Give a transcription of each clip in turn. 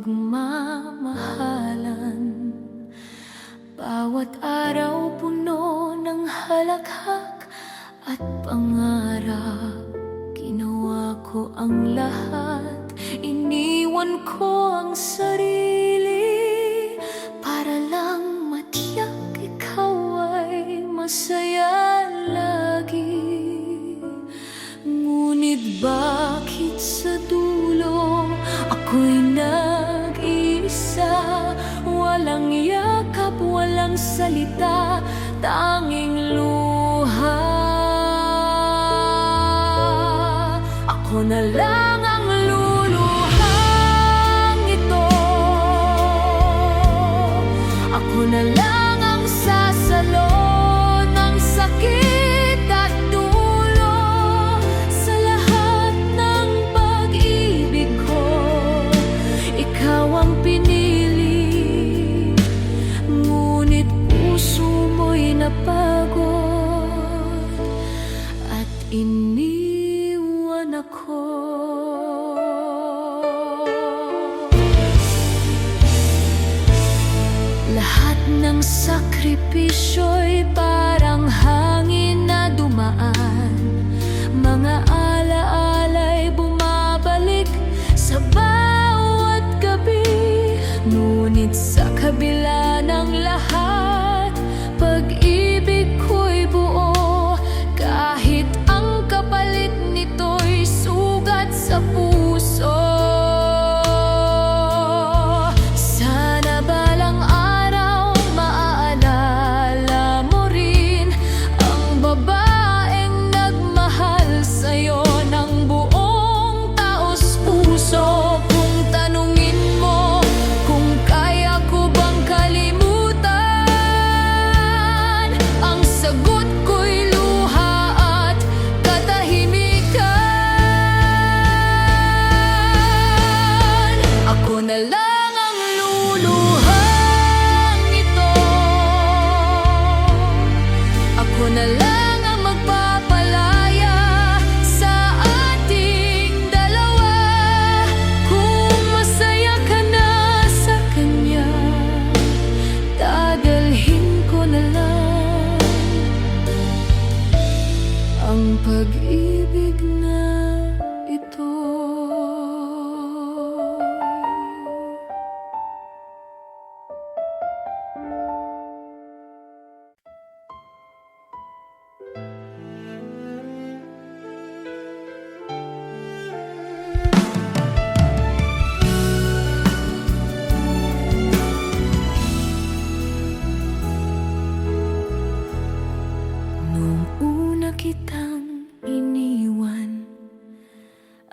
pagmamahalan. Bawat araw puno ng halakhak at pangarap. Ginawa ko ang lahat, iniwan ko ang sarili para lang matiyak ikaw ay masaya lagi. Ngunit bakit sa dulo ako'y nag-iisa? Walang yakap, walang salita, tanging luha. Ako na lang ang luluhang ito. Ako na lang ang sasalo ng sakit at dulo sa lahat ng pag-ibig ko. Ikaw ang pinili, ngunit puso mo'y napagod at iniwan ako. Lahat ng sakripisyo'y parang hangin na dumaan. Mga alaala'y bumabalik sa bawat gabi. Ngunit sa kabila ng lahat, pag-ibig ko'y buo. Kahit ang kapalit nito'y sugat sa puso. Sana balang araw maaalala mo rin ang babaeng nagmahal sa'yo ng buong taos-puso. Kung tanungin mo kung kaya ko bang kalimutan, ang sagot ko'y luha at katahimikan. Ako na lang ang luluhang ito. Ako na lang ang magpapalaya sa ating dalawa. Kung masaya ka na sa kanya, dadalhin ko na lang ang pag-ibig na ito. Nung una kitang iniwan,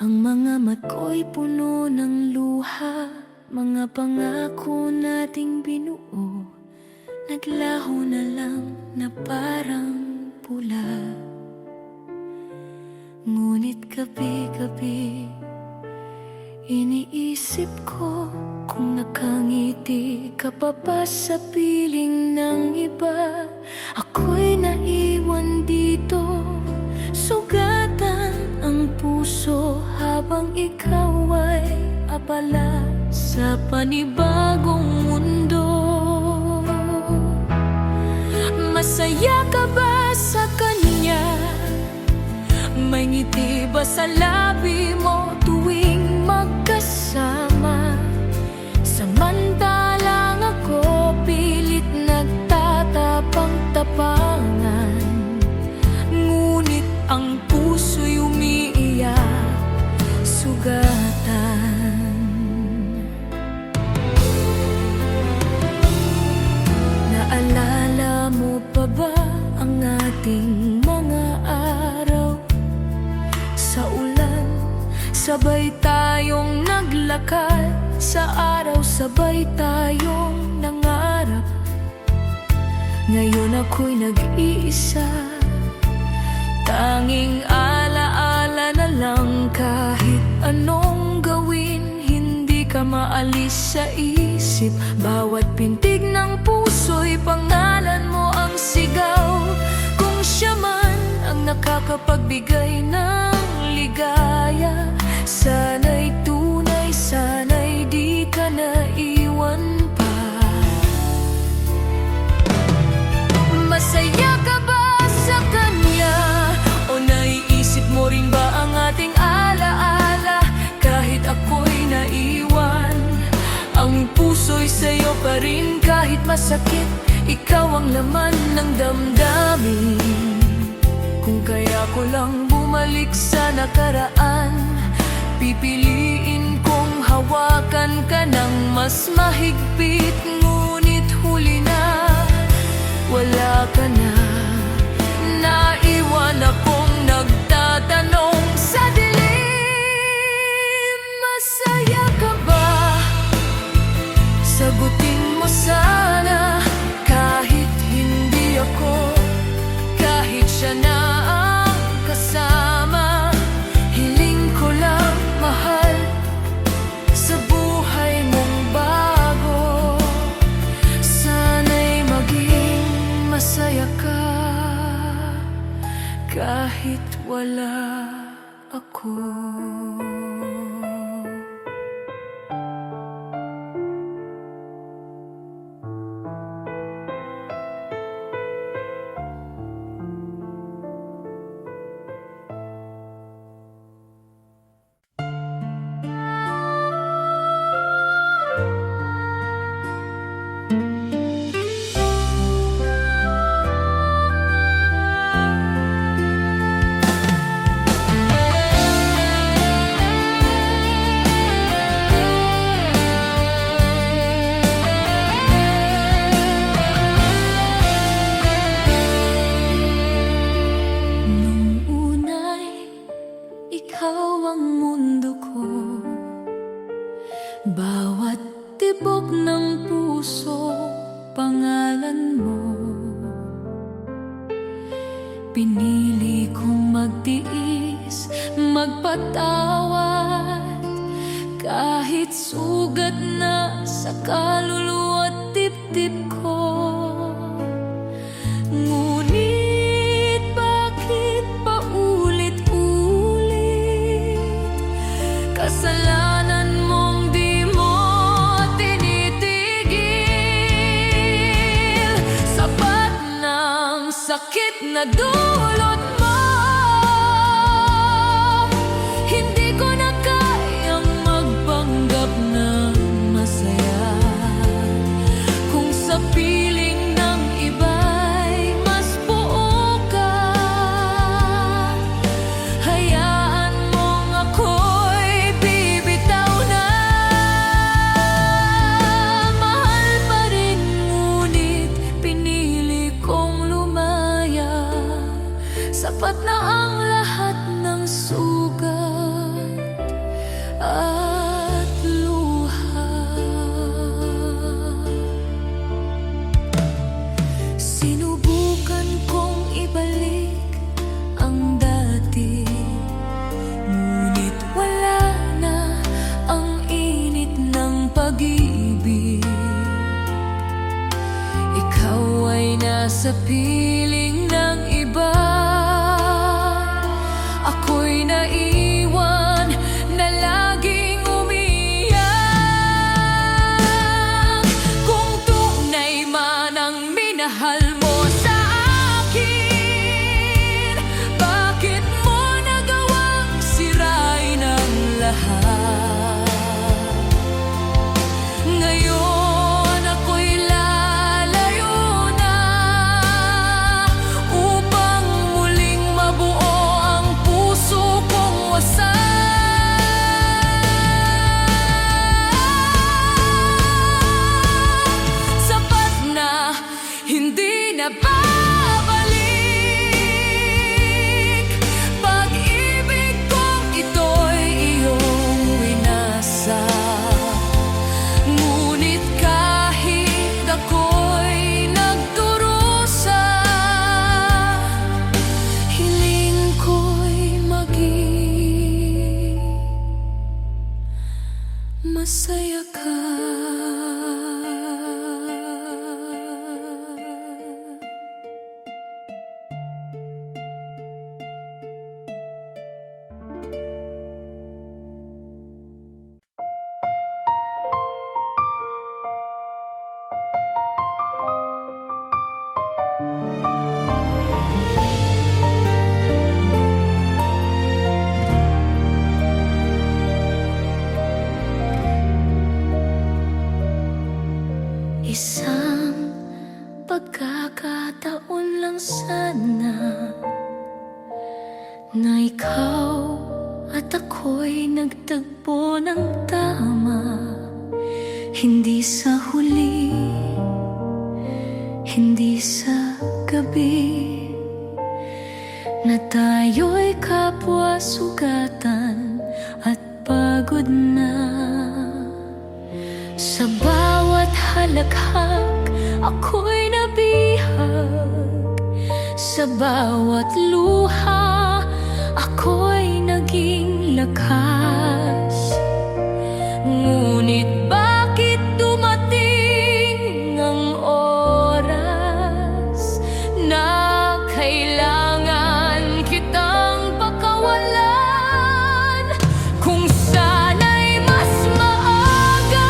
ang mga matko'y puno ng luha. Mga pangako nating binuo, naglaho na lang na parang pula. Ngunit gabi-gabi, iniisip ko kung nakangiti ka pa ba sa piling ng iba. Ako'y naiwan dito, sugatan ang puso habang ikaw ay abala sa panibagong mundo. Masaya ka ba sa kanya? May ngiti ba sa labi mo tuwing magkasama? Samantalang ako pilit nagtatapang-tapangan. Ngunit ang puso'y umiiyak, sugatan. Naalala mo pa ba ang ating mga araw? Sa ulan, sabay tayong naglakad. Sa araw, sabay tayong nangarap. Ngayon ako'y nag-iisa, tanging alaala na lang. Kahit anong gawin, hindi ka maalis sa isip. Bawat pintig ng puso'y pangalan mo ang sigaw. Kung siya man ang nakakapagbigay ng ligaya, sana'y tunay, sana'y di ka na Ang puso'y sa'yo pa rin kahit masakit. Ikaw ang laman ng damdamin. Kung kaya ko lang bumalik sa nakaraan, pipiliin kong hawakan ka ng mas mahigpit. Ngunit huli na, wala ka na. Naiwan akong nagtatanong sa dilim. Masaya ka ba? Sagutin mo sana. Kahit hindi ako, kahit siya na ang kasama, hiling ko lang mahal sa buhay mong bago. Sana'y maging masaya ka kahit wala ako. Bawat tibok ng puso, pangalan mo. Pinili kong magtiis, magpatawad, kahit sugat na sa kaluluwa at dibdib ko. Ngunit bakit paulit-ulit kasalanan mong di mo tinitigil? Sapat ng sakit na dulot mo, hindi ko na kayang magpanggap ng masaya. Kung sa piling ng iba'y mas buo ka, hayaan mong ako'y bibitaw na. Mahal pa rin, ngunit pinili kong lumaya. Sapat na ang lahat ng sugat at luha. Sinubukan kong ibalik ang dati, ngunit wala na ang init ng pag-ibig. Ikaw ay nasa piling ng iba, ako'y naiwan na laging umiyak. Kung tunay man ang minahal mo sa akin, bakit mo nagawang sirain ang lahat? Ngayon ako'y lalayo na upang muling mabuo ang puso kong wasak. Sapat na, hindi na babalik. Pag-ibig kong ito'y iyong winasa. Ngunit kahit ako'y nagdurusa, hiling ko'y maging masaya ka. Isang pagkakataon lang sana na ikaw at ako'y nagtagpo ng tama. Hindi sa huli, hindi sa gabi, na tayo'y kapwa sugatan at pagod na. Sa bawat halakhak, ako'y nabihag. Sa bawat luha, ako'y naging lakas. Ngunit bakit dumating ang oras na kailangan kitang pakawalan? Kung sana'y mas maaga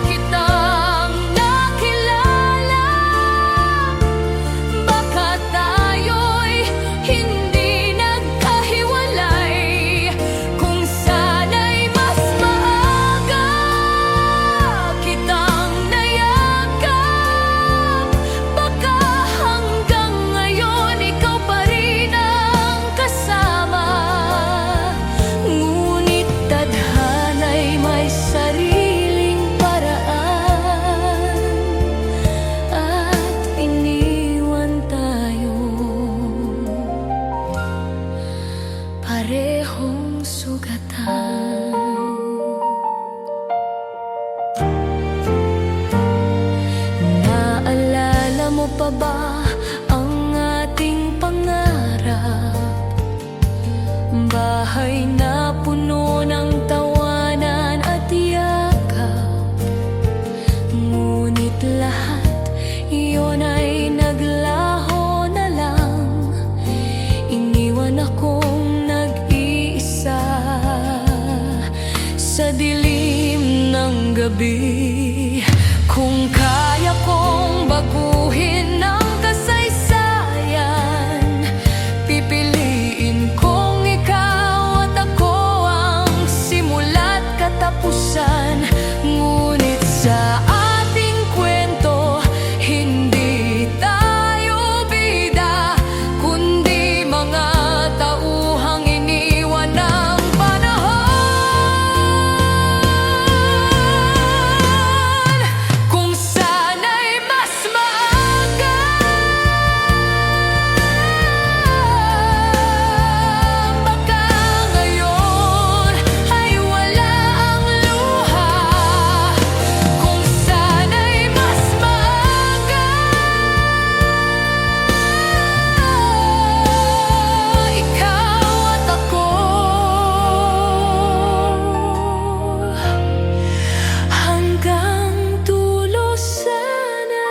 kitang nakilala, baka tayo'y hindi nagkahiwalay. Kung sana'y mas maaga kitang nayakap, baka hanggang ngayon ikaw pa rin ang kasama. Ngunit tadhana'y may sariling paraan at iniwan tayo parehong sugatan. Naalala mo pa ba ang ating pangarap? Bahay na puno ng tawanan at yakap. Ngunit lahat iyon ay naglaho na lang. Iniwan akong nag-iisa sa dilim ng gabi. Kung kaya kong baguhin ang kasaysayan, pipiliin kong ikaw at ako ang simula't katapusan. Ngunit sa ating kwento, hindi tayo bida, kundi mga tauhang iniwan ng panahon. Kung sana'y mas maaga, baka ngayon ay wala ang luha. Kung sana'y mas maaga, ikaw at ako hanggang dulo sana.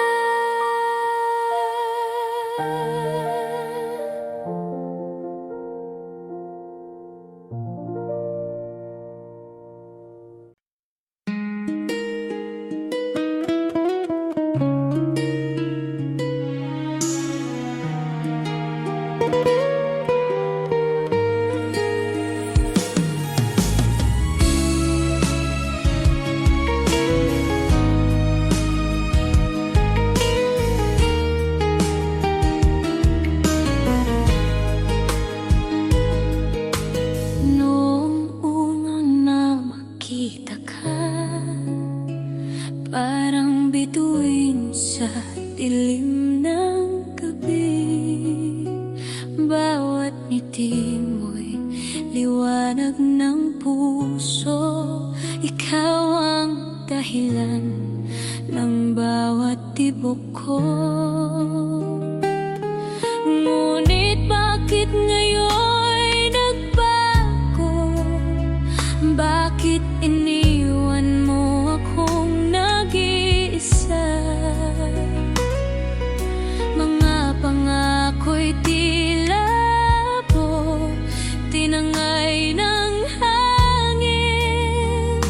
Noong unang na makita ka, parang bituin sa dilim ng gabi. Bawat ngiti mo'y liwanag ng puso. Ikaw ang dahilan ng bawat tibok ko. Ngunit bakit ngayon'y nagbago? Bakit iniwan mo akong nag-iisa? Mga pangako'y tila po tinangay ng hangin.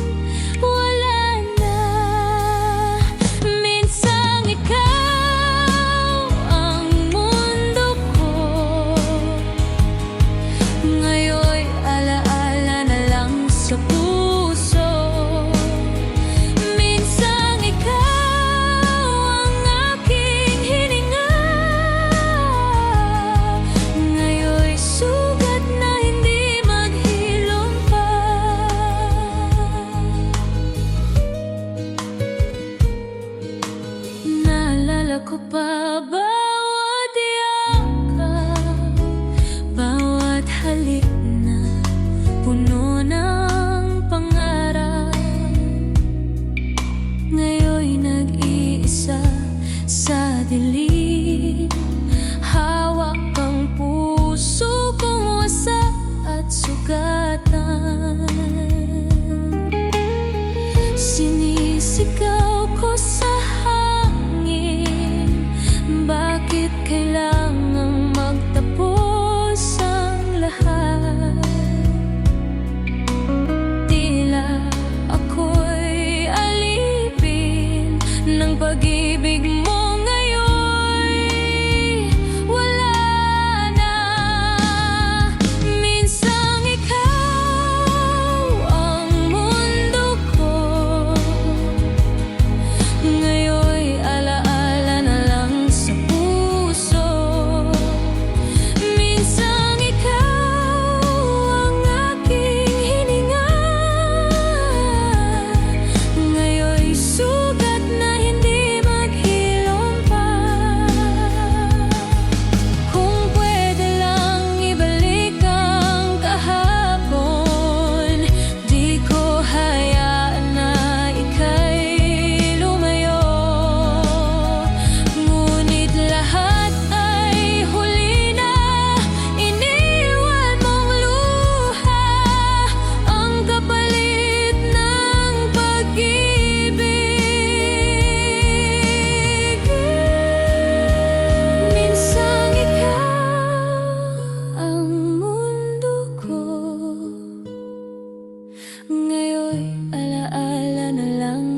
Wala na. Minsang ikaw ang mundo ko. ko pa bawat yakap, bawat halik na puno ng pangarap. Ngayon'y nag-iisa sa dilim, hawak ang puso kong wasa at sugatan. Sinisigaw ko sa hangin, bakit kailangang magtapos ang lahat? Tila ako'y alipin ng pag-ibig mo.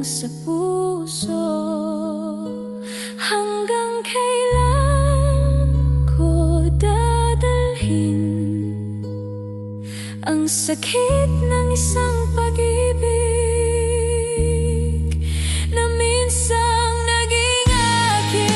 Sa puso, hanggang kailan ko dadalhin ang sakit ng isang pag-ibig na minsang naging akin.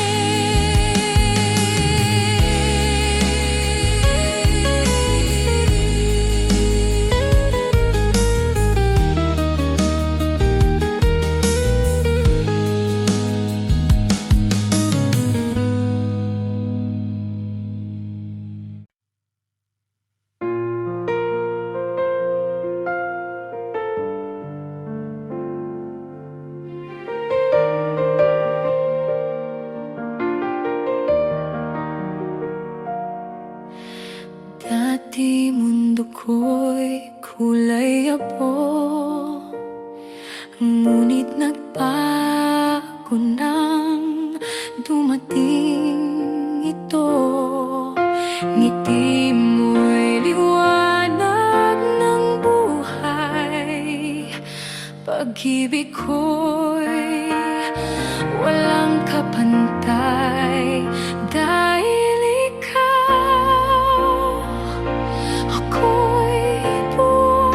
Dati mundo ko'y kulay abo, ngunit nagbago nang dumating ito. Ngiti mo'y liwanag ng buhay, pag-ibig ko'y walang kapantay. Dahil ikaw, ako'y buo.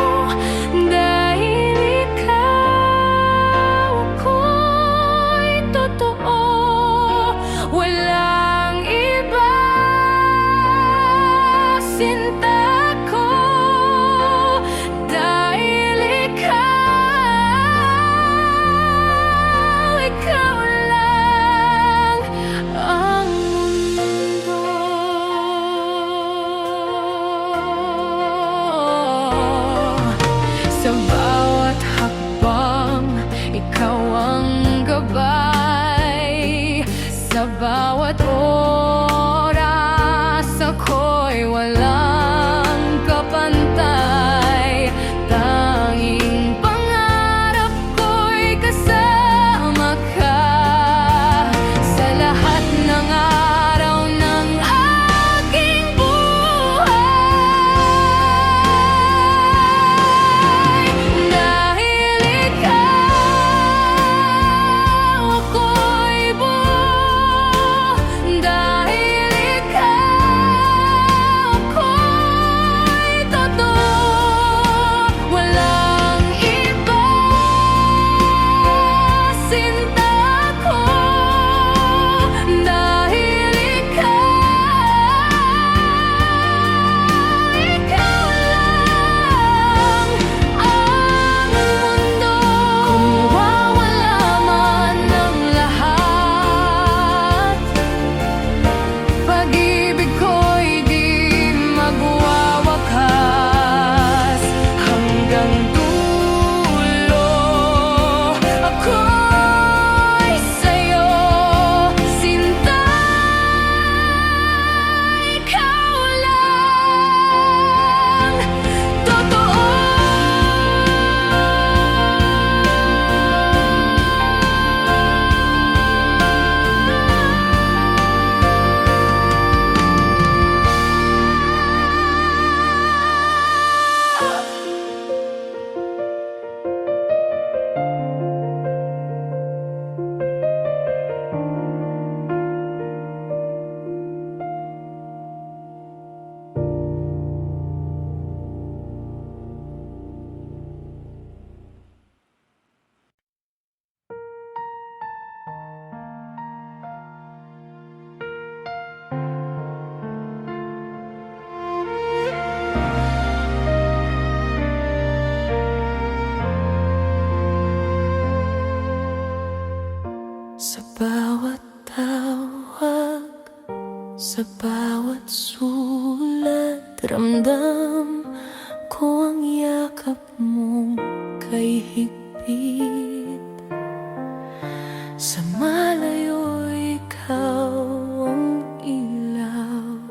Dahil ikaw, ako'y totoo. Walang iba, sinta ko. Dahil ikaw lang ang mundo. Sa bawat hakbang, ikaw ang gabay. Sa bawat oras, ako'y walang kapantay. Tanging pangarap ko'y kasama ka sa lahat ng araw ng aking buhay. Dahil ikaw, ako'y buo. bawat tawag, sa bawat sulat, ramdam ko ang yakap mong kay higpit. Sa malayo ikaw ang ilaw,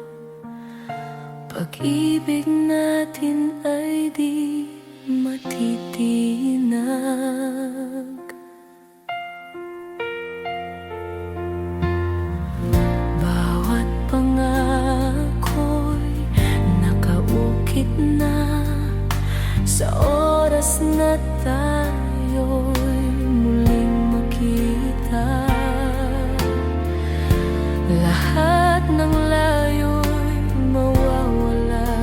pag-ibig natin ay di matitinag. Bawat pangako'y nakaukit na sa oras na tayo'y muling makita. Lahat ng layo'y mawawala,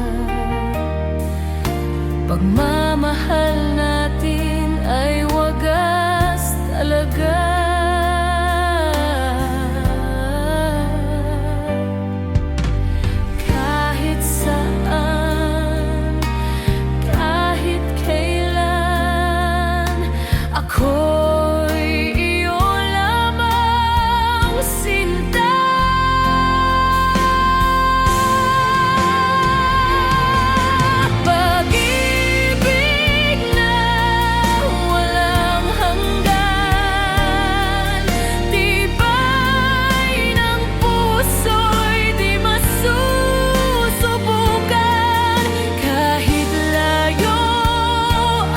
pagmamahal natin ay wagas talaga. Kahit saan, kahit kailan, ako'y iyo lamang, sinta. Pag-ibig na walang hanggan, tibay ng puso'y di masusubukan. Kahit layo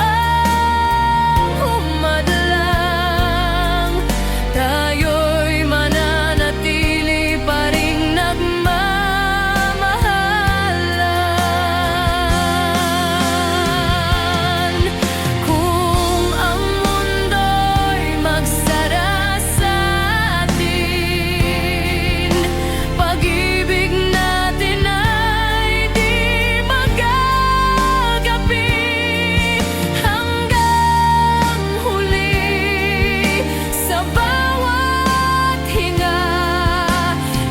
ang humadlang, tayo'y mananatili pa ring nagmamahalan. Kung ang mundo'y magsara sa atin, pag-ibig natin ay di magagapi. Hanggang huli, sa bawat hinga,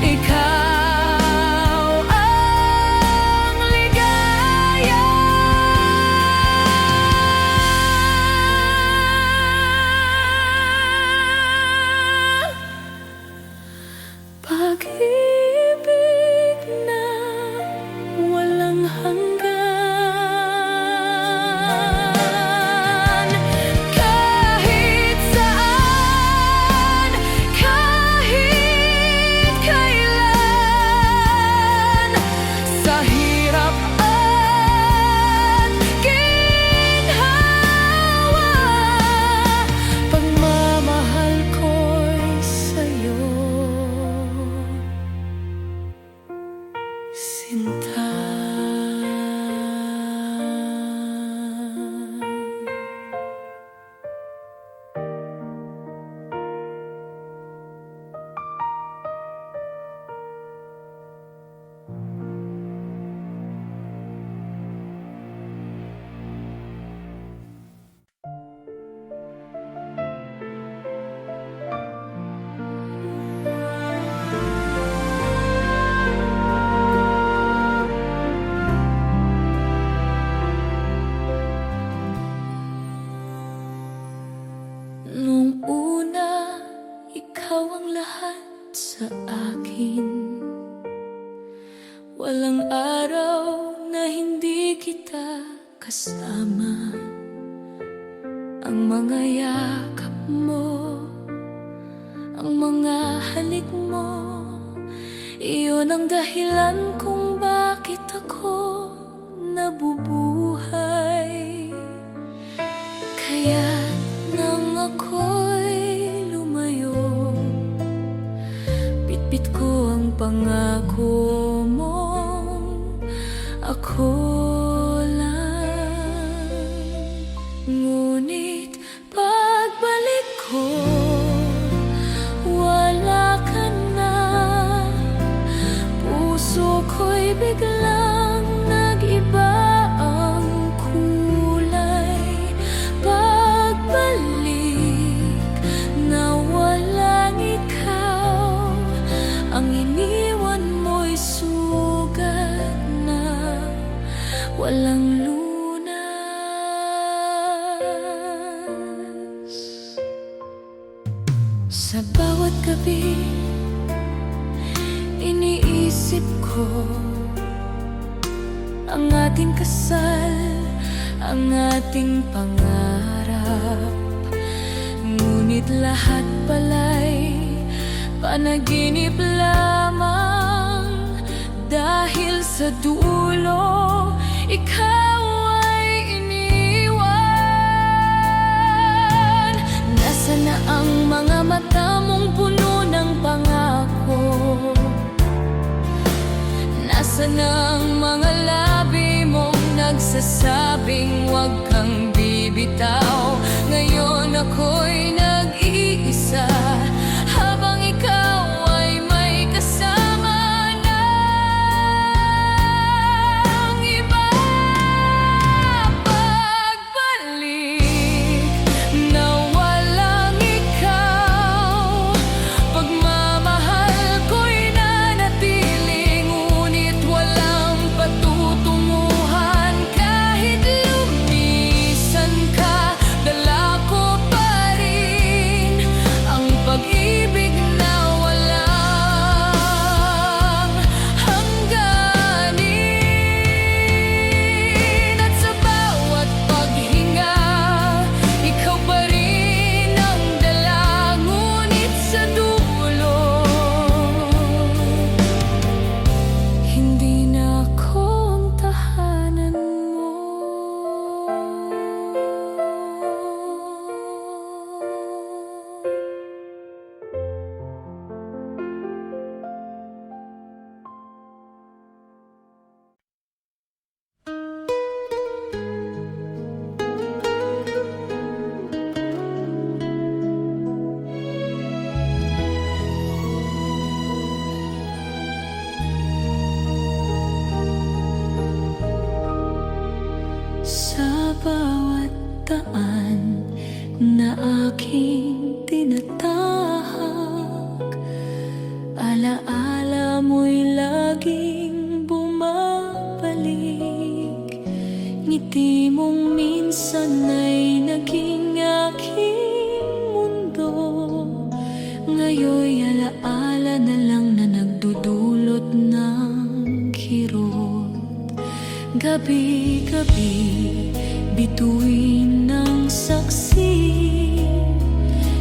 ikaw ang ligaya. Pag-ibig na walang hanggan, kahit saan, kahit kailan, sa hirap at ginhawa, pagmamahal ko'y sa'yo, sinta. Nung una, ikaw ang lahat sa akin. Walang araw na hindi kita kasama. Ang mga yakap mo, ang mga halik mo, iyon ang dahilan kung bakit ako nabubuhay. Kaya nang ako'y lumayo, bitbit ko ang pangako mong ako lang. Ngunit pagbalik ko, wala ka na. Puso ko'y biglang nag-iba ang kulay. Pagbalik na walang ikaw, ang iniwan mo'y sugat na Sa bawat gabi, iniisip ko ang ating kasal, ang ating pangarap. Ngunit lahat pala'y panaginip lamang, dahil sa dulo ikaw ay iniwan. Nasaan na ang mga mata mong puno ng pangako? Nasaan na ang mga labi mong nagsasabing huwag kang bibitaw? Ngayon ako'y nag-iisa, habang ikaw ay may kasama ng iba. Pagbalik na walang ikaw, pagmamahal ko'y nanatili, ngunit walang patutunguhan. Kahit lumisan ka, dala ko pa rin ang pag-ibig na walang hangganin. At sa bawat paghinga, ikaw pa rin ang dala, ngunit sa dulo hindi na ako ang tahanan mo. Sa bawat daan na aking tinatahak, alaala mo'y laging bumabalik. Ngiti mong minsan ay naging aking mundo, ngayon'y alaala na lang na nagdudulot ng kirot. Gabi-gabi, bituin ng saksi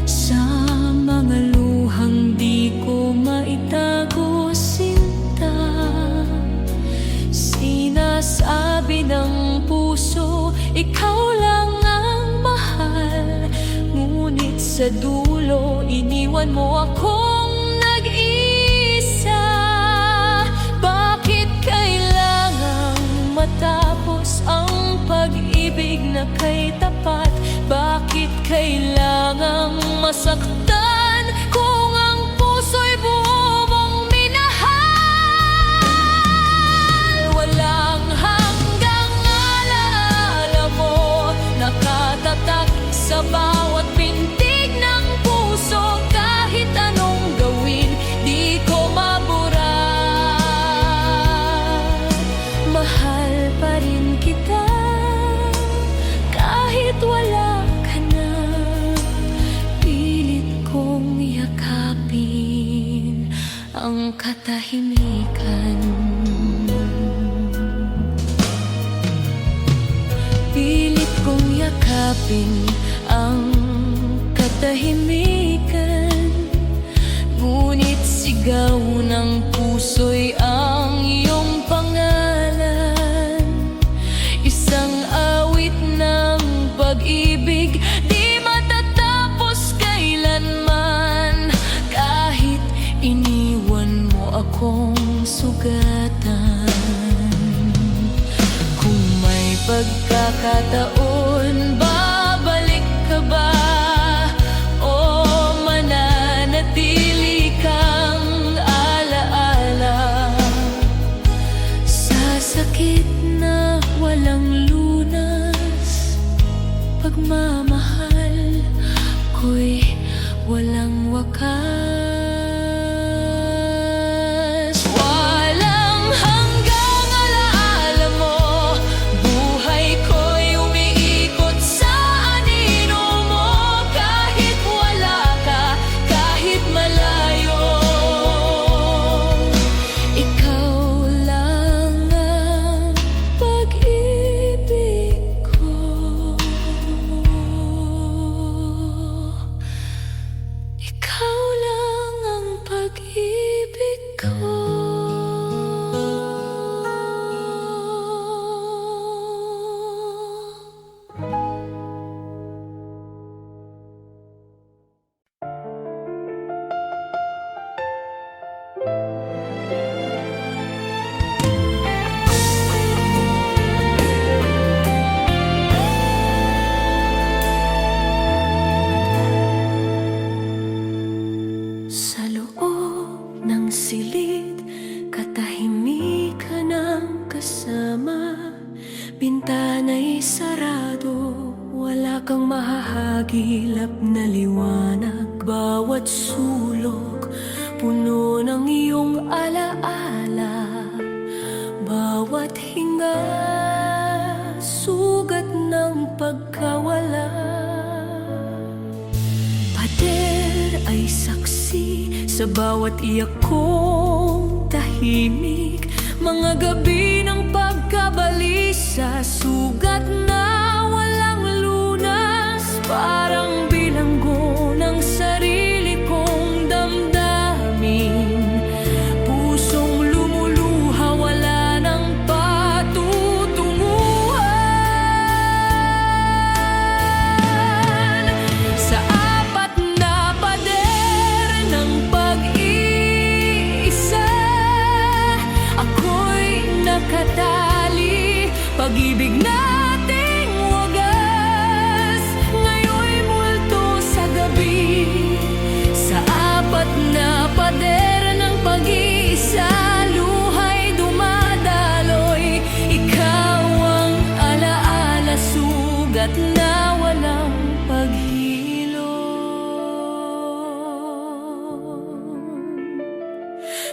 sa mga luhang di ko maitago, sinta. Sinasabi ng puso, ikaw lang ang mahal, ngunit sa dulo iniwan mo akong nag-isa. Bakit kailangang matapos ang pag-ibig na kay tapat? Bakit kailangang masaktan kung ang puso'y buo mong minahal? Walang hanggang alaala mo, nakatatak sa bawat pintig ng puso. Kahit anong gawin, di ko mabura. Mahal pa rin kita kahit wala ka na. Pilit kong yakapin ang katahimikan. Pilit kong yakapin ang katahimikan, ngunit sigaw ng puso'y ang iyong pangalan. Isang awit ng pag-ibig, di matatapos kailanman. Kahit iniwan mo akong sugatan, kung may pagkakataon, babalik ka ba? O mananatili kang alaala sa sakit na walang lunas? Pagmamahal ko'y walang wakas. Walang hanggang alaala mo, buhay ko'y umiikot sa anino mo. Kahit wala ka, Sa loob ng silid, katahimikan ng kasama. Bintana'y sarado, wala kang mahahagilap na liwanag. Bawat sulok, puno ng iyong alaala. Bawat hinga, sugat ng pagkawala. Pader ay saksi sa bawat iyak kong tahimik. Mga gabi ng pagkabalisa, sugat na walang lunas. Parang bilanggo ng sarili kong damdamin. Pusong lumuluha, wala ng patutunguhan. Sa apat na pader ng pag-iisa, ako'y nakatali. Pag-ibig nating wagas, ngayon'y multo sa gabi. Sa apat na pader ng pag-iisa, luha'y dumadaloy. Ikaw ang alaala, sugat na walang paghilom.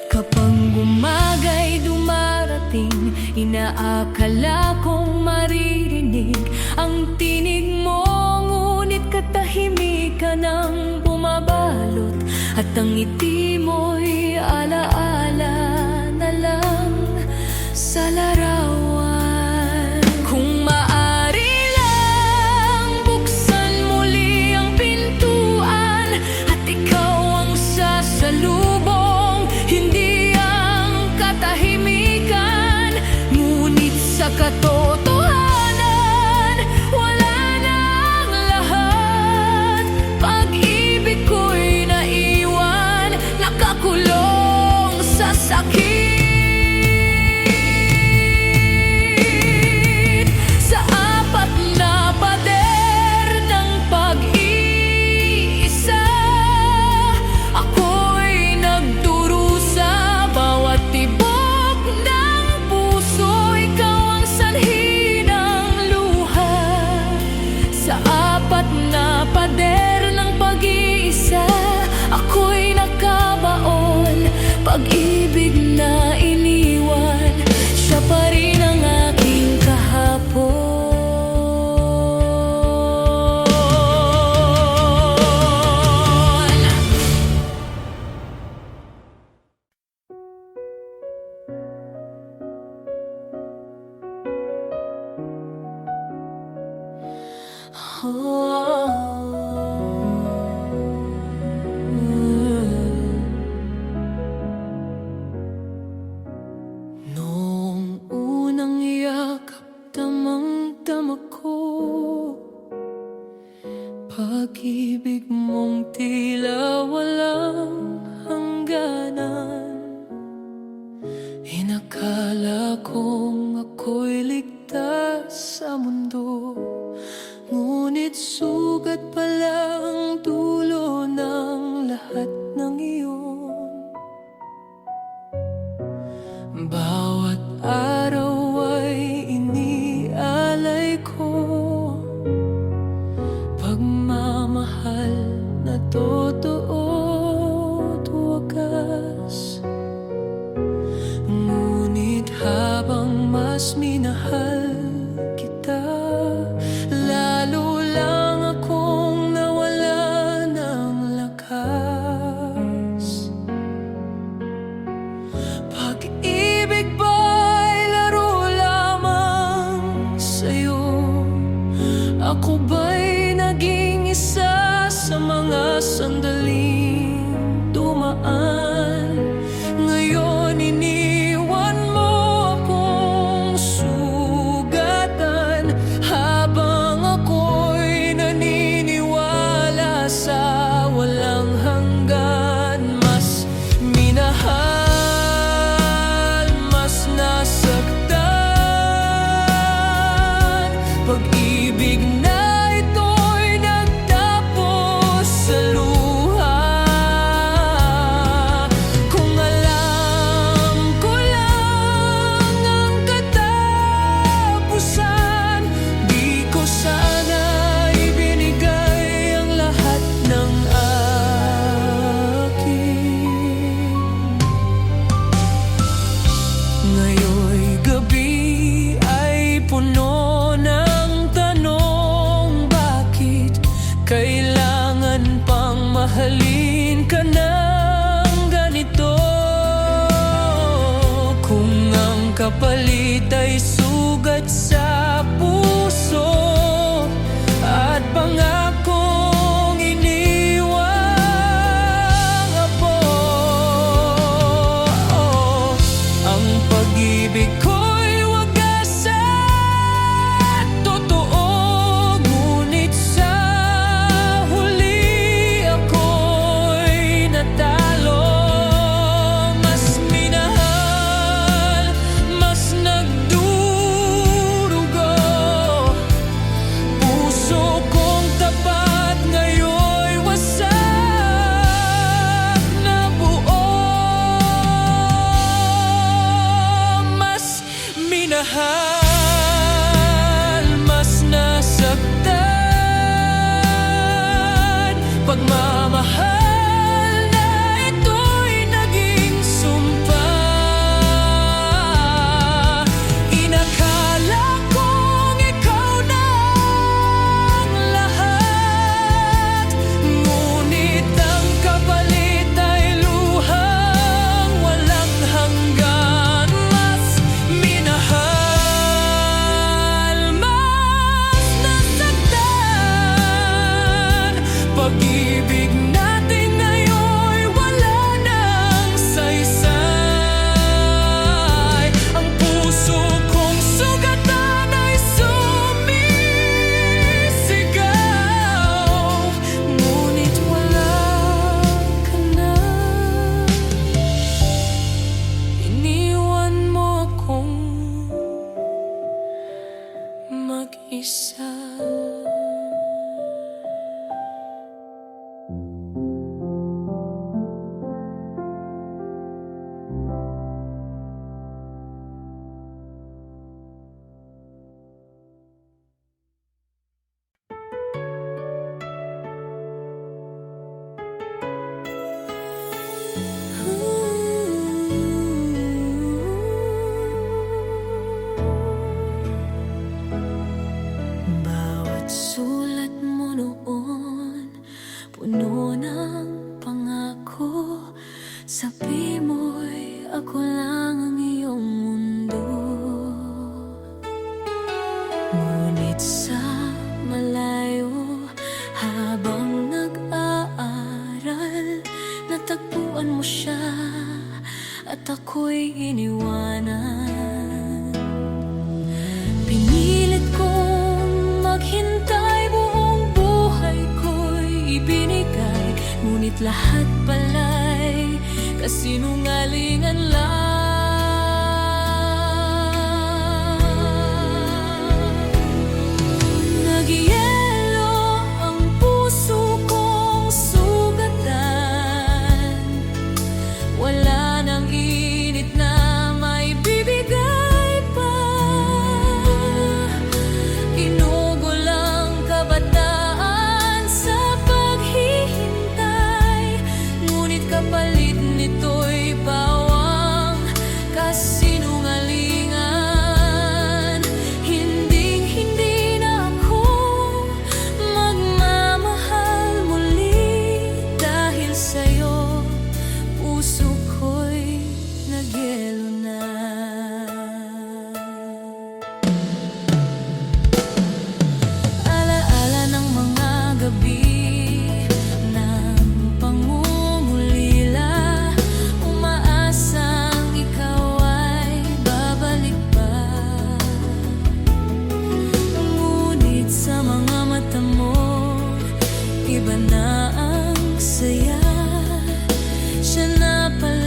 Kapag umaga'y dumarating, inaakala kong maririnig ang tinig mo, ngunit katahimikan ang bumabalot. At ang ngiti mo'y alaala na lang sa larawan. Kung maaari lang, buksan muli ang pintuan, at ikaw ang sasalubong. Hindi ang katahimikan, ngunit sa katotohanan, wala na ang lahat. Pag-ibig ko'y naiwan, nakakulong sa sakit. Sa apat na pader ng pag-iisa, ako'y nagdurusa. Bawat tibok ng puso, ikaw ang sanhi ng luha. Sa apat na pader ng pag-iisa, ako'y nakabaon. Pag-ibig na iniwan, siya pa rin ang aking kahapon. Noong unang yakap, damang-dama ko pag-ibig mong tila walang hangganan. Inakala kong ako'y ligtas sa mundo, ngunit sugat pala ang dulo ng lahat ng iyon. Bawat araw ay inialay ko pagmamahal na totoo't wagas. Ngunit habang mas minahal kita, lalo lang akong nawala kapalit ay sugat sa puso at pangakong iniwang apo. Ang pag-ibig ko'y wagas at totoo, ngunit sa huli ako'y natalo. Mas minahal, mas nagdurugo, puso kong tapat ngayon'y wasak na buo. Mas minahal, mas nasaktan, pagmamahal na ito'y naging sumpa. Inakala kong ikaw na ang lahat, ngunit ang kapalit ay luhang walang hanggan. Mas minahal, mas nasaktan, pag-ibig natin ngayon'y wala nang saysay. Ang puso kong sugatan ay sumisigaw, ngunit wala ka na. Iniwan mo akong mag-isa. Bawat sulat mo noon, puno ng pangako. Sabi mo'y ako lang ang iyong mundo. Ngunit sa malayo, habang nag-aaral, natagpuan mo siya at ako'y iniwanan. Pinilit kong maghintay, buong buhay ko'y ibinigay, ngunit lahat pala'y kasinungalingan lang. Nagyelo ang puso kong sugatan, wala nang init na may bibigay pa. Ginugol ang kabataan sa paghihintay, ngunit kapalit nito'y bawang kasinungalingan. Hinding-hindi na ako magmamahal muli dahil sa'yo, puso ko'y nagyelo na. Alaala ng mga gabi ng pangungulila, umaasang ikaw ay babalik pa. Ngunit sa mga mata mo, iba na ang saya. Siya na pala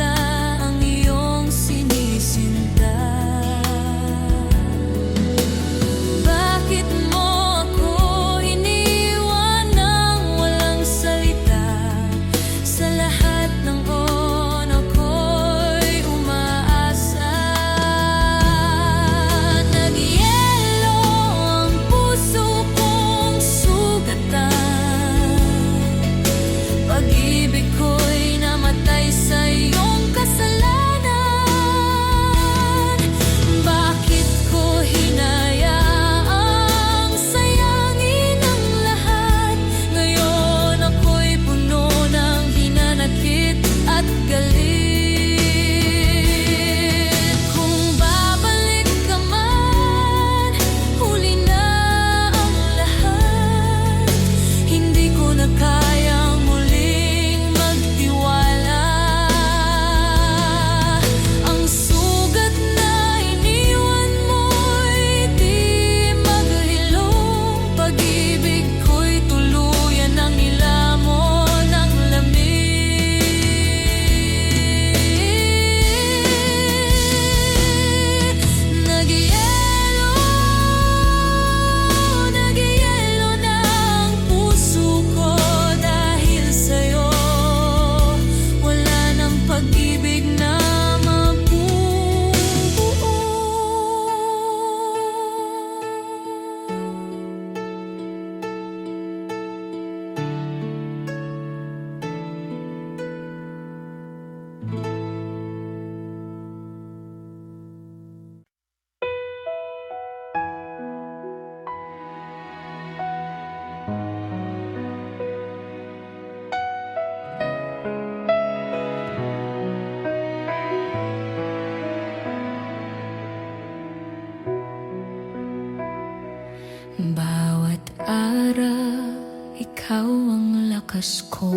Pasko.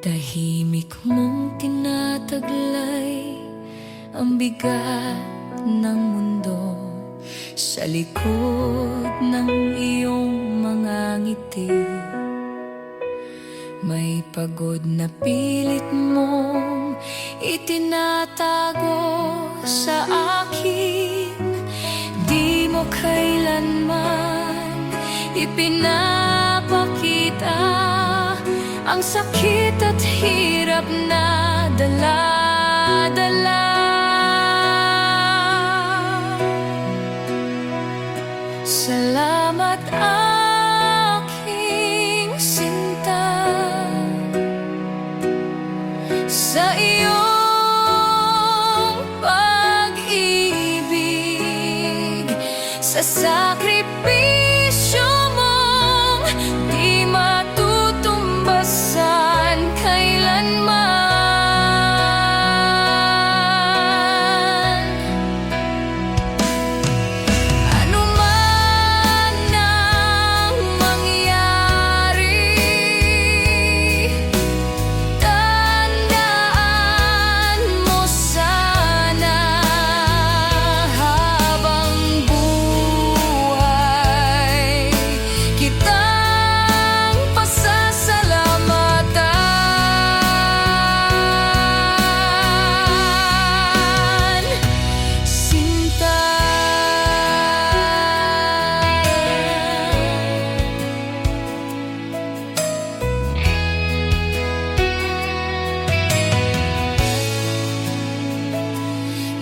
Tahimik mong tinataglay ang bigat ng mundo sa likod ng iyong mga ngiti. May pagod na pilit mong itinatago sa akin. Di mo kailanman ipinapakita ang sakit at hirap na dala-dala. Salamat aking sinta sa iyong pag-ibig, sa sakripisyo mong di matutumbasan kailanman. Ano man ang mangyari, tandaan mo sana habang buhay kitang pasasalamatan, sinta.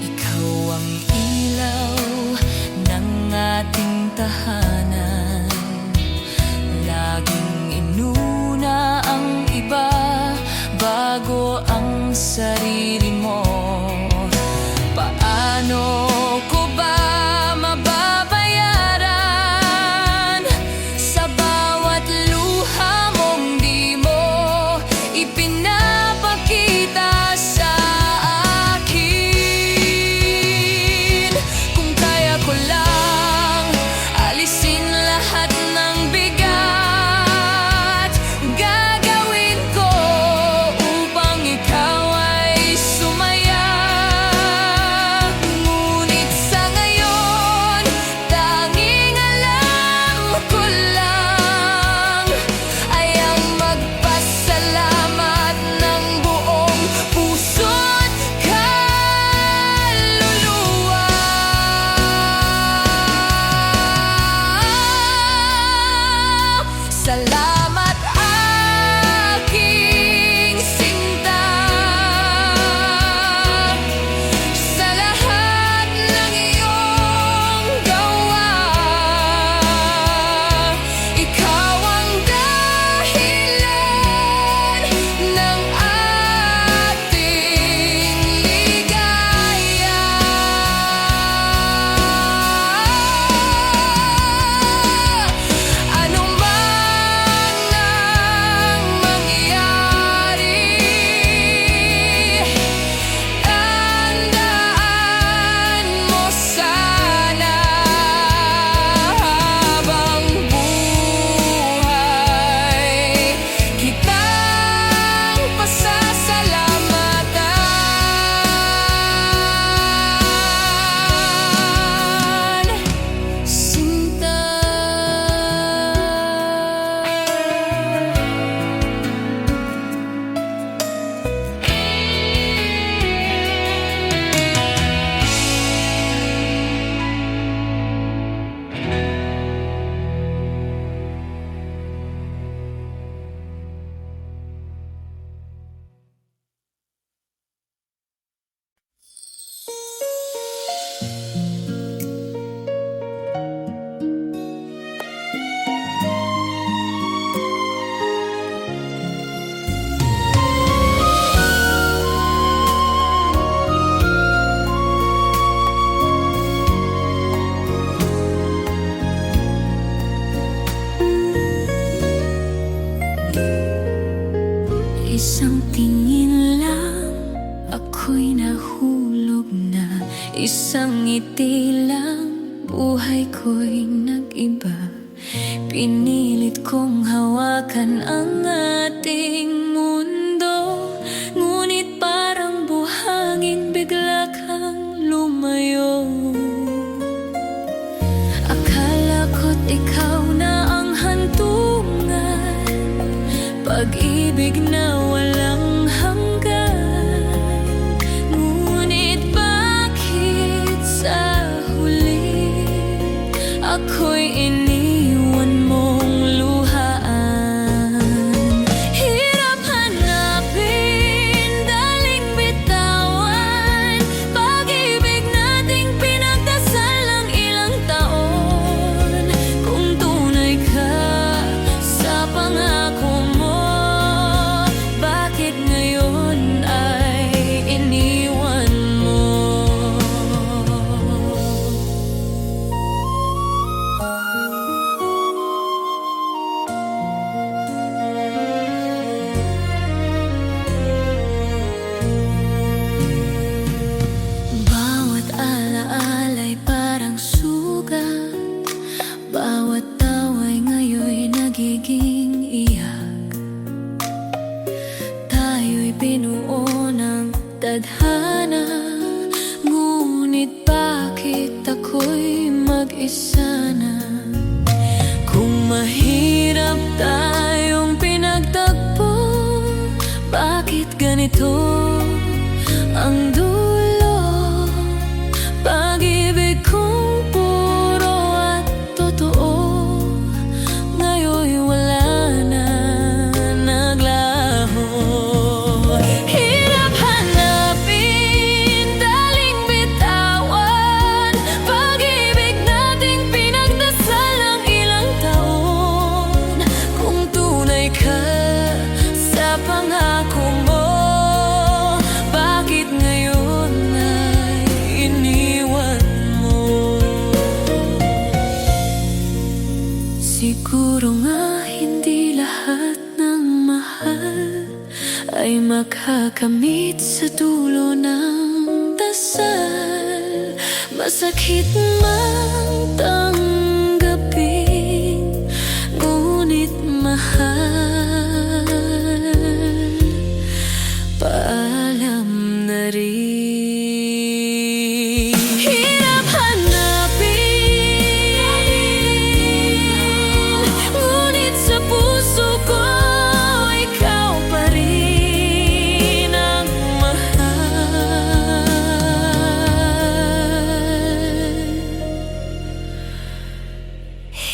Ikaw ang ilaw ng ating tahanan, laging inuna ang iba bago ang sarili mo. Paano ko ba mababayaran sa bawat luha mong di mo ipinapakita sa akin? Kung kaya ko lang alisin lahat ng bigat, gagawin ko upang ikaw ay sumaya. Ngunit sa ngayon, tanging alam ko lang ay ang magpasalamat ng buong puso't kaluluwa. Salamat aking sinta sa lahat ng iyong gawa. Ikaw ang dahilan ng ating ligaya. Ano man ang mangyari, tandaan mo sana habang buhay kitang pasasalamatan, sinta. Isang tingin lang, ako'y nahulog na. Isang ngiti lang, buhay ko'y nag-iba. Pinilit kong hawakan ang ating mundo, ngunit parang buhangin bigla kang lumayo. Akala ko't ikaw na ang hantungan, pag-ibig na walang hanggan. Ngunit bakit sa huli ako'y iniwan mong luhaan? Hirap hanapin, daling bitawan, pag-ibig nating pinagdasal ng ilang taon. Kung tunay ka sa pangako mo, bakit ngayon ay iniwan mo? Bawat alaala'y parang sugat, bawat tawa'y ngayon'y nagiging iyak. Tayo'y binuo ng tadhana, ngunit bakit ako'y mag-isa na? Kung mahirap tayong pinagtagpo, bakit ganito ang dulo? Pag-ibig kong puro at totoo, ngayon'y wala na, naglaho. Hirap hanapin, daling bitawan, pag-ibig nating pinagdasal ng ilang taon. Kung tunay ka sa pangako mo, bakit ngayon ay iniwan mo? Siguro nga hindi lahat ng mahal ay makakamit sa dulo ng dasal. Masakit mang tanggapin, ngunit mahal, paalam na rin. Hirap hanapin, ngunit sa puso ko ikaw pa rin ang mahal.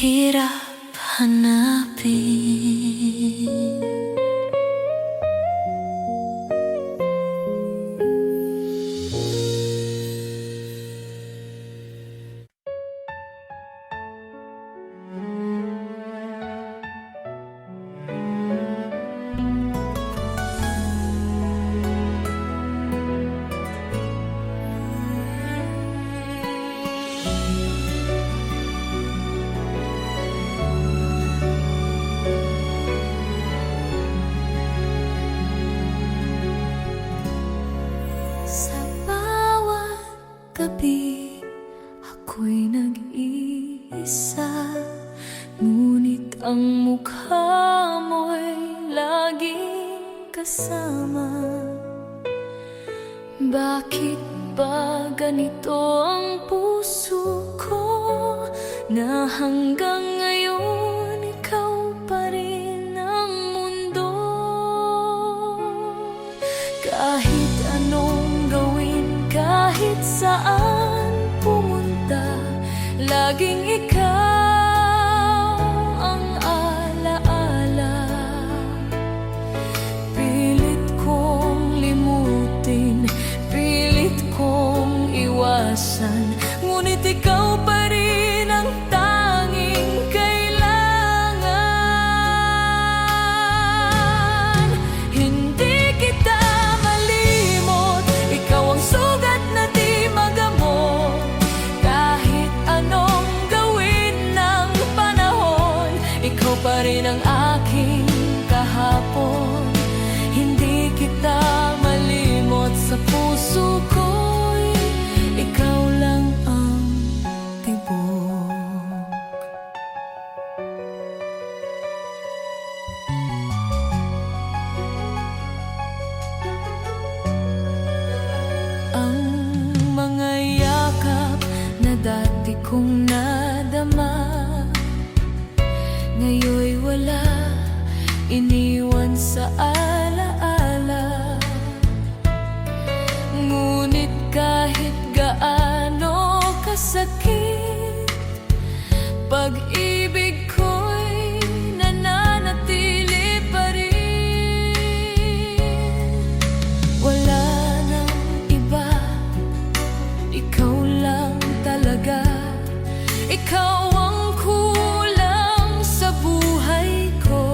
Hirap hanapin. Sa bawat gabi ako'y nag-iisa, ngunit ang mukha mo'y laging kasama. Bakit ba ganito ang puso ko, na hanggang ngayon ikaw pa rin ang mundo? Kahit anong gawin, kahit saan pumunta, laging ikaw ang alaala. Pilit kong limutin, pilit kong iwasan, ngunit ikaw pa rin ang tanging kailangan. Hindi kita malimot, ikaw ang sugat na di magamot. Kahit anong gawin, kong nadama. Ngayon'y wala, iniwan sa alaala. Ngunit kahit gaano kasakit, pag-ibig ko'y nananatili pa rin. Wala nang iba, ikaw lang talaga. Ikaw ang kulang sa buhay ko.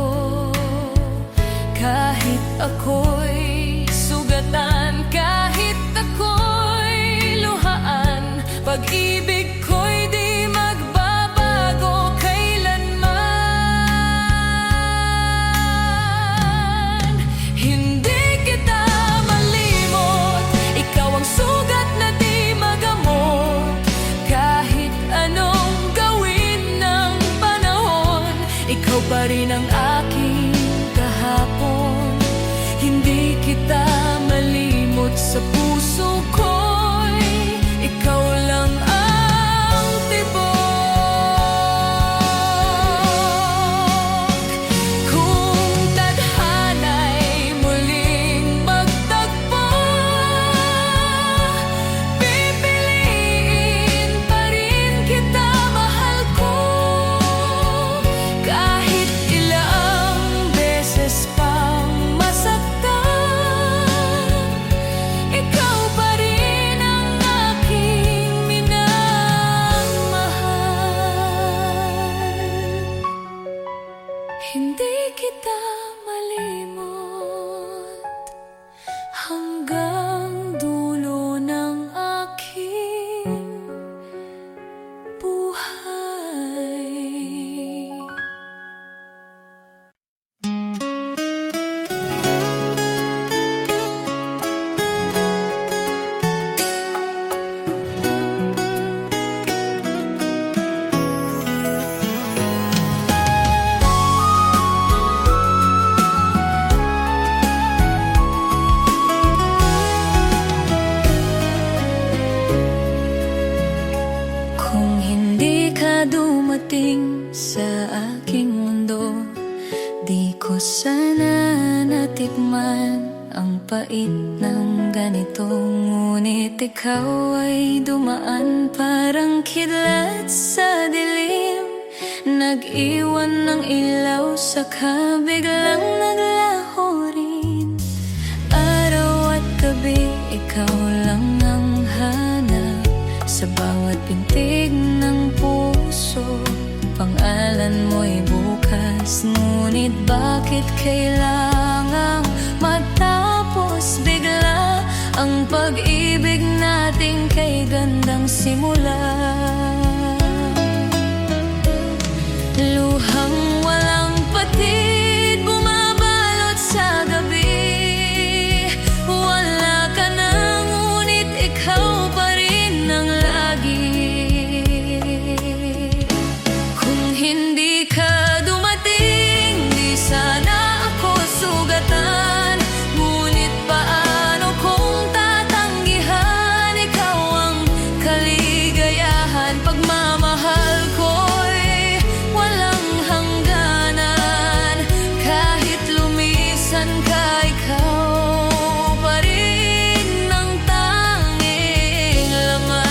Kahit ako'y sugatan, kahit ako'y luhaan, pag-ibig ko'y di magbabago kailanman. Hindi kita malimot, ikaw ang sugat na di magamot. Kahit anong gawin ng panahon, ikaw pa rin ang aking kahapon. Hindi kita malimot, sa puso ko'y ikaw lang ang tibok. Kung tadhana'y muling magtagpo, pipiliin pa rin kita, mahal ko. Kahit ilang beses pang masaktan, ikaw pa rin ang aking minamahal. Hindi kita malimot hanggang dulo ng aking buhay. Kung hindi ka dumating sa aking mundo, di ko sana natikman ang pait ng ganito. Ngunit ikaw ay dumaan parang kidlat sa dilim, nag-iwan ng ilaw saka biglang naglaho rin. Araw at gabi, ikaw lang ang hanap sa bawat pintig ng puso. Pangalan mo'y bukas, ngunit bakit kailangang matapos bigla ang pag-ibig nating kay gandang simula? Luhang walang patid, bumabalot sa gabi. Wala ka na, ngunit ikaw pa rin ang lagi. Kung hindi ka dumating, di sana ako sugatan. Ngunit paano kung tatanggihan, ikaw ang kaligayahan. Pagmamahal ko'y walang hangganan. Kahit lumisan ka, ikaw pa rin ang tanging laman.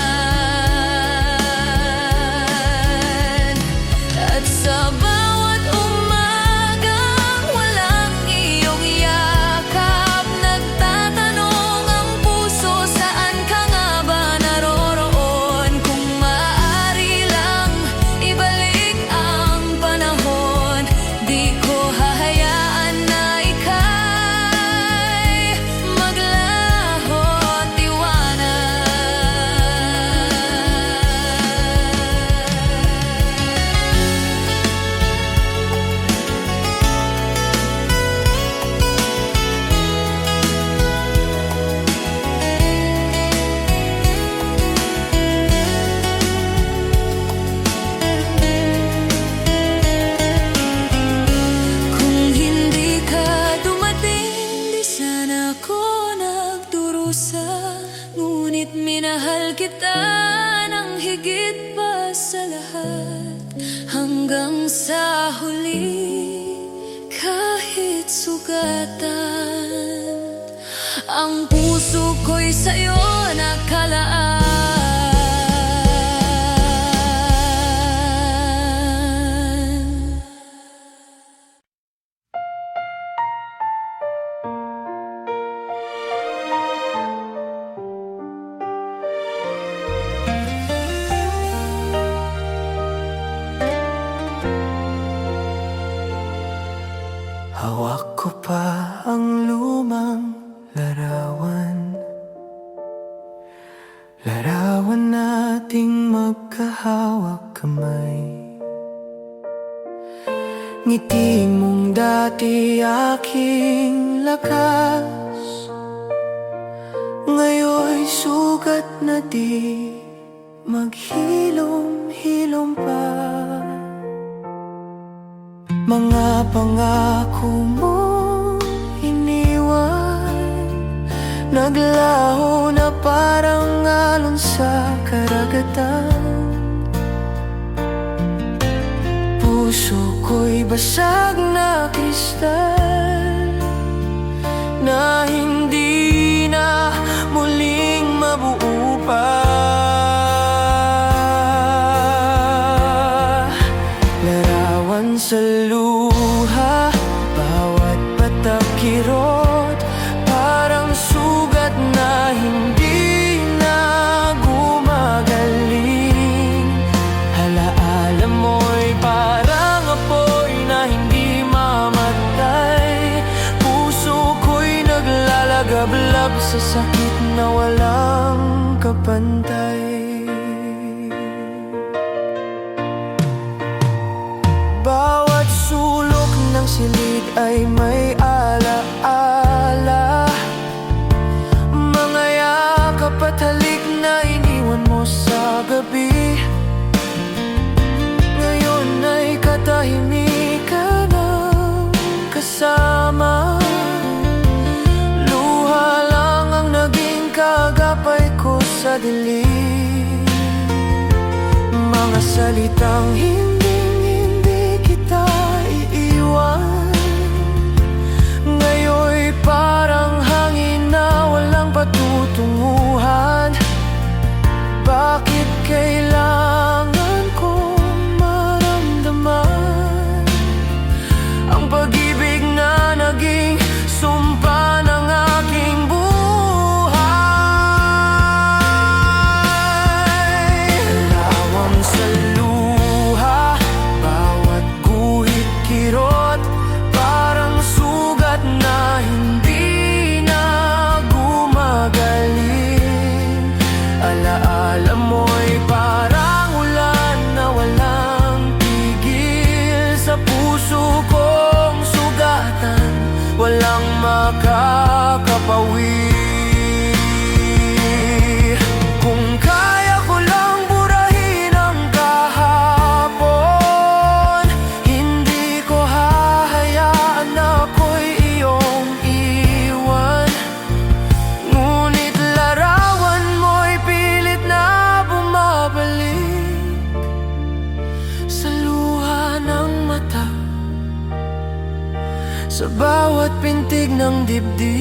At sa bawat umagang walang iyong yakap, nagtatanong ang puso, saan ka nga ba naroroon? Kung maaari lang ibalik ang panahon, di ko hahayaan na ika'y maglaho at kung hindi ka dumating, di sana ako nagdurusa. Ngunit minahal kita ng higit pa hanggang sa huli. Kahit sugatan, ang puso ko'y sa'yo nakalaan. Hawak ko pa ang lumang larawan, larawan nating magkahawak kamay. Ngiti mong dati aking lakas, ngayon'y sugat na di maghilom-hilom pa. Mga pangako mong iniwan, naglaho na parang alon sa karagatan. Puso ko'y basag na kristal, na hindi na muling mabuo pa. Larawan sa luha, bawat patak kirot, parang sugat na hindi na gumagaling. Alaala mo'y parang apoy na hindi mamatay. Puso ko'y naglalagablab sa sakit na walang kapantay. Bawat sulok ng silid ay may alaala, mga yakap at halik na iniwan mo sa gabi. Ngayon ay katahimikan ng kasama, luha lang ang naging kagapay ko sa dilim. Mga salitang hindi kita iiwan, ngayon'y parang hangin na walang patutunguhan. Bakit kailangan kong maramdaman ang pag-ibig na naging sumpa ng aking buhay? Lawang sa luha, bawat guhit kirot, parang sugat na hindi na gumagaling. Alaala mo'y parang ulan na walang tigil. Sa puso kong sugatan, walang makakapawi. Kung kaya ko lang burahin ang kahapon, hindi ko hahayaan na ako'y iyong iwan. Ngunit larawan mo'y pilit na bumabalik sa luha ng mata, sa bawat pintig ng dibdib.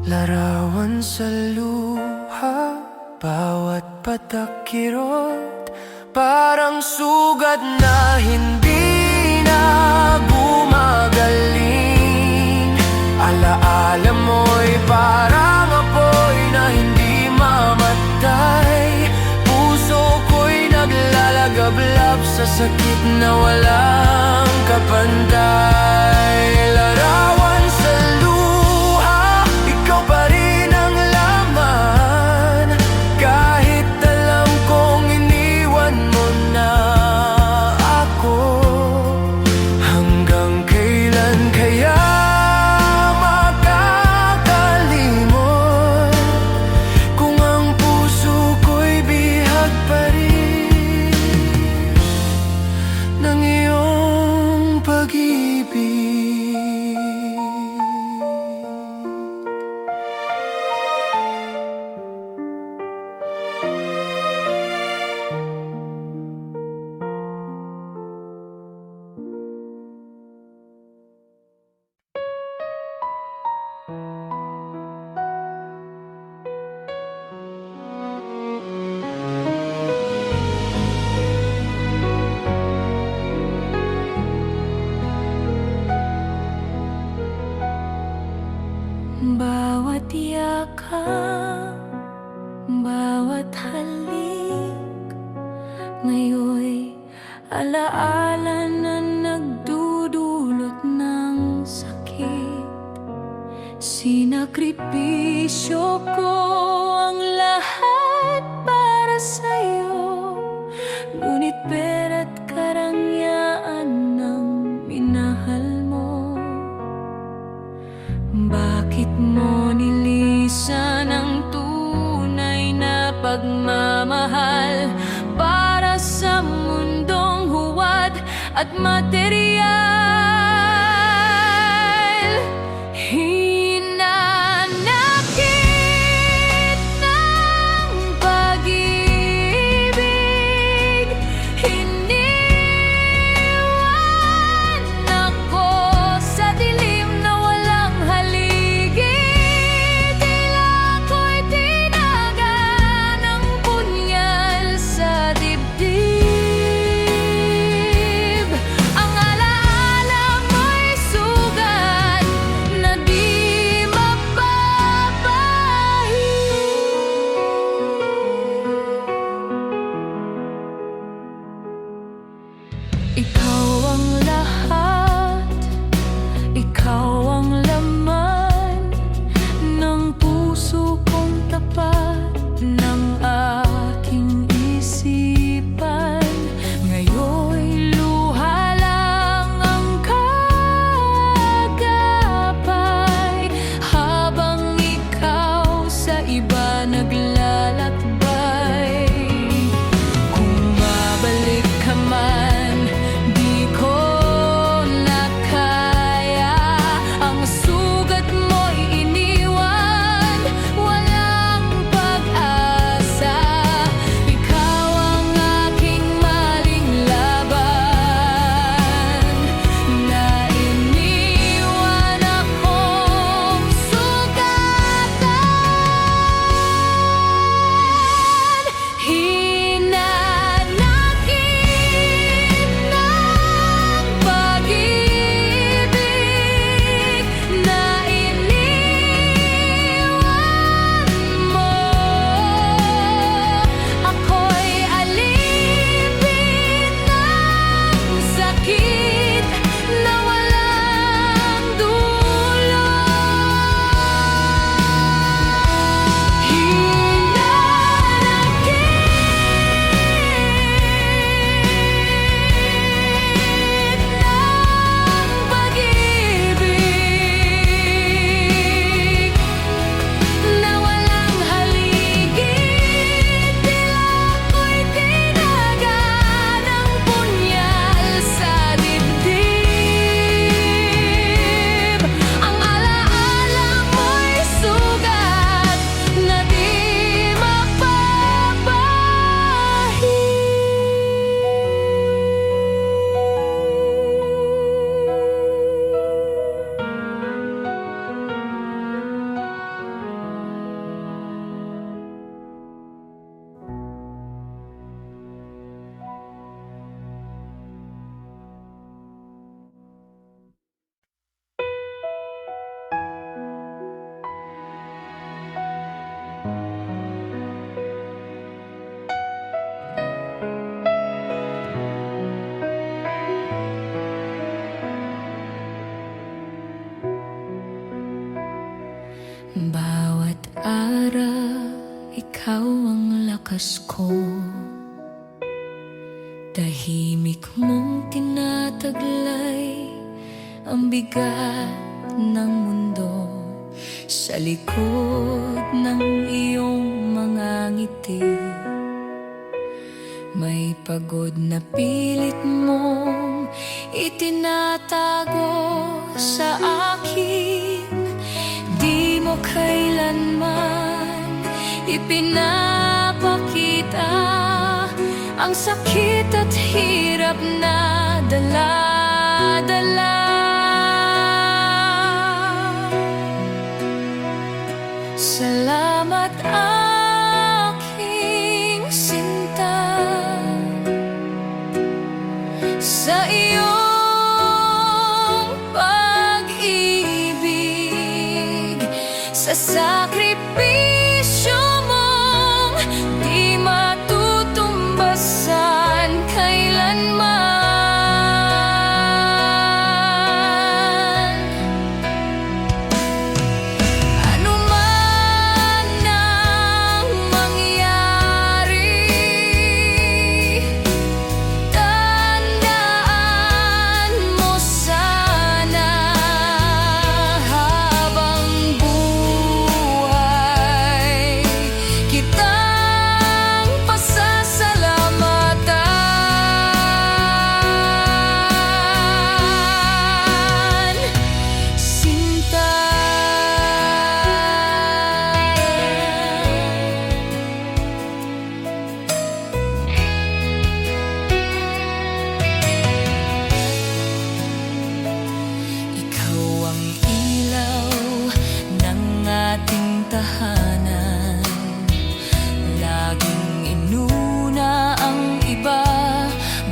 Larawan sa luha, bawat patak kirot, parang sugat na hindi na gumagaling. Alaala mo'y parang apoy na hindi mamatay. Puso ko'y naglalagablab sa sakit na walang kapantay. Larawan sa luha, ikaw pa rin ang laman, kahit alam kong iniwan mo na ako. Hanggang kailan kaya makakalimot kung ang puso ko'y bihag pa rin ng iyong pag-ibig? Bawat yakap, bawat halik, ngayon'y alaala na nagdudulot ng sakit. Sinakripisyo ko ang lahat para sa'yo, ngunit pera't karangyaan ng minahal mo. Bakit mo nilisan ang tunay na pagmamahal para sa mundong huwad at materyal? Hinanakit ng pag-ibig, iniwan ako sa dilim na walang haligi. Tila ako'y tinaga ng punyal sa dibdib. Ang alaala mo'y sugat na di mapapahid. Ikaw ang lahat, ikaw ang laman ng puso kong tapat, ng aking isipan. Ngayon'y luha lang ang kagapay, habang ikaw sa iba naglalakbay. Kung babalik ka man, di ko na kaya. Ang sugat mo'y iniwan, walang pag-asa. Ikaw ang aking maling laban, na iniwan akong sugatan. Hinanakit ng pag-ibig na iniwan mo. Ako'y alipin ng sakit na walang dulot. Hinanakit ng pag-ibig na walang haligi. Tila ako'y tinaga ng punyal sa dibdib. Ang alaala mo'y sugat na di bawat araw, ikaw ang lakas ko. Tahimik mong tinataglay ang bigat ng mundo. Sa likod ng iyong mga ngiti, may pagod na pilit mong itinatago sa akin. Di mo kailanman ipinapakita ang sakit at hirap na dala-dala. Salamat aking sinta sa iyong pag-ibig. sa sakripisyo mong di matutumbasan kailanman. Ano man ang mangyari, tandaan mo sana habang buhay kitang pasasalamatan, Sinta. Ikaw ang ilaw ng ating tahanan, laging inuna ang iba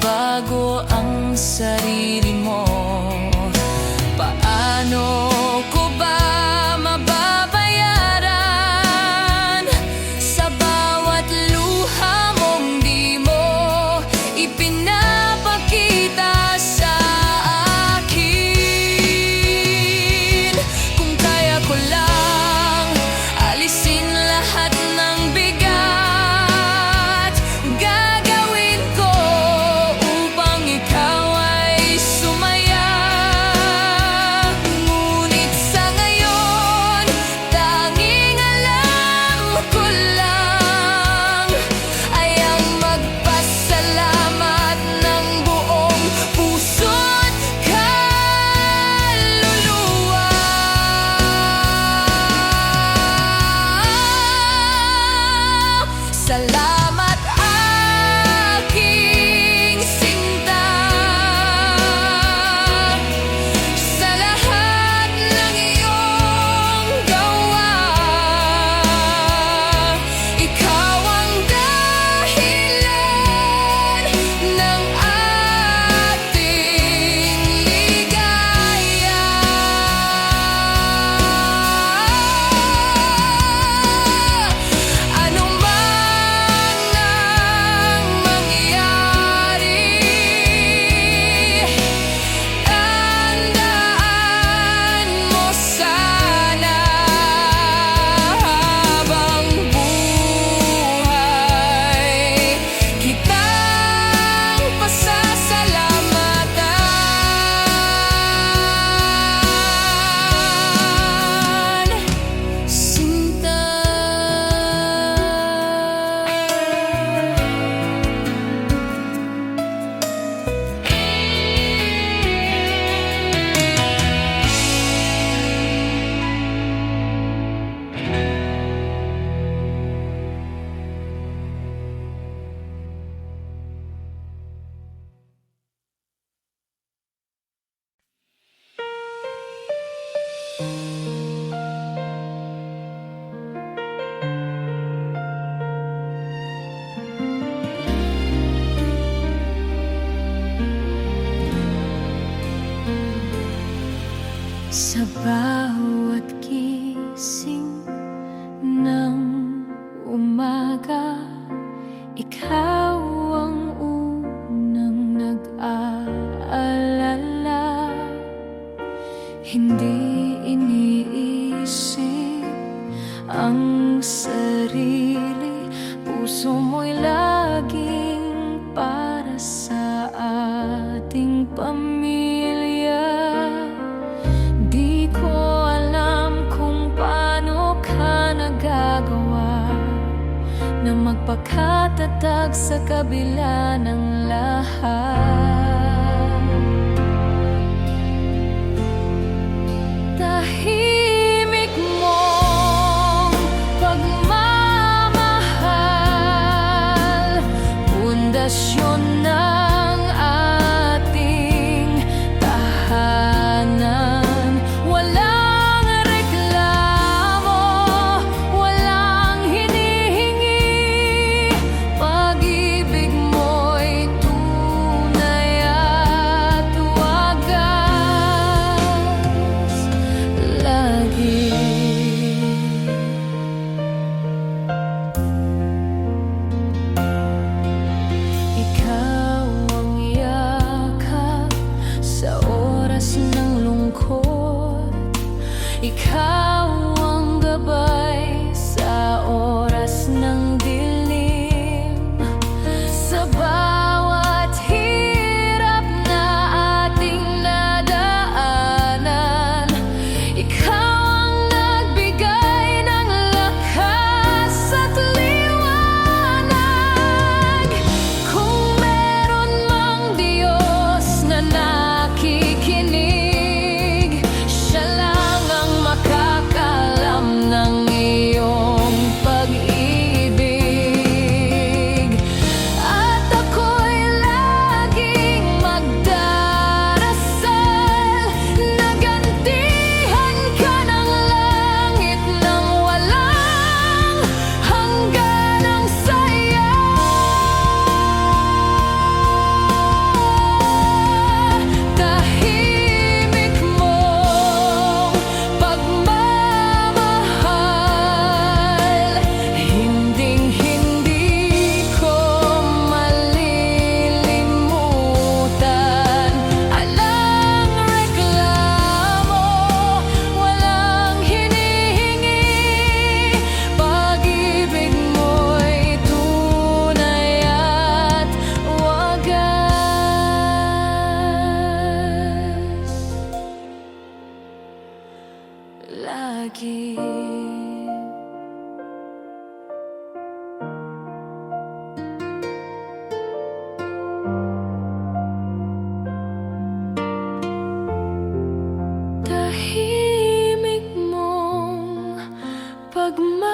bago ang sarili mo. Paano ko ba mababayaran sa bawat luha mong di mo ipinapakita sa akin? Kung kaya ko lang alisin lahat ng bigat, gagawin ko upang ikaw ay sumaya. Ngunit sa ngayon, tanging alam ko lang ay ang magpasalamat ng buong puso't kaluluwa. Salamat aking sinta sa lahat ng iyong gawa. Ikaw ang dahilan ng ating ligaya. Ano man ang mangyari, tandaan mo sana habang buhay kitang pasasalamatan, Sinta. Sa bawat gising ng umaga, ikaw ang unang nag-aalala. Hindi iniisip ang sarili, puso mo'y laging para sa ating pamilya. Di ko alam kung paano ka nagagawa na magpakatatag sa kabila ng lahat. Tahimik mong pagmamahal, pundasyon ng ating tahanan. Walang reklamo, walang hinihingi, pag-ibig mo'y tunay Ikaw ang gabay sa oras ng dilim, sa bawat hirap na ating nadaanan. Ikaw ang nagbigay ng lakas at liwanag. Kung meron mang Diyos na nakikinig, Siya lang ang makakalam ng iyong pag-ibig. At ako'y laging magdarasal na gantihan ka ng langit ng walang hangganang saya. Tahimik mong pagmamahal, hinding-hindi ko malilimutan. Alang reklamo, walang hinihingi, pag-ibig mo'y tunay at wagas. Lagi. Tahimik mong pagmamahal,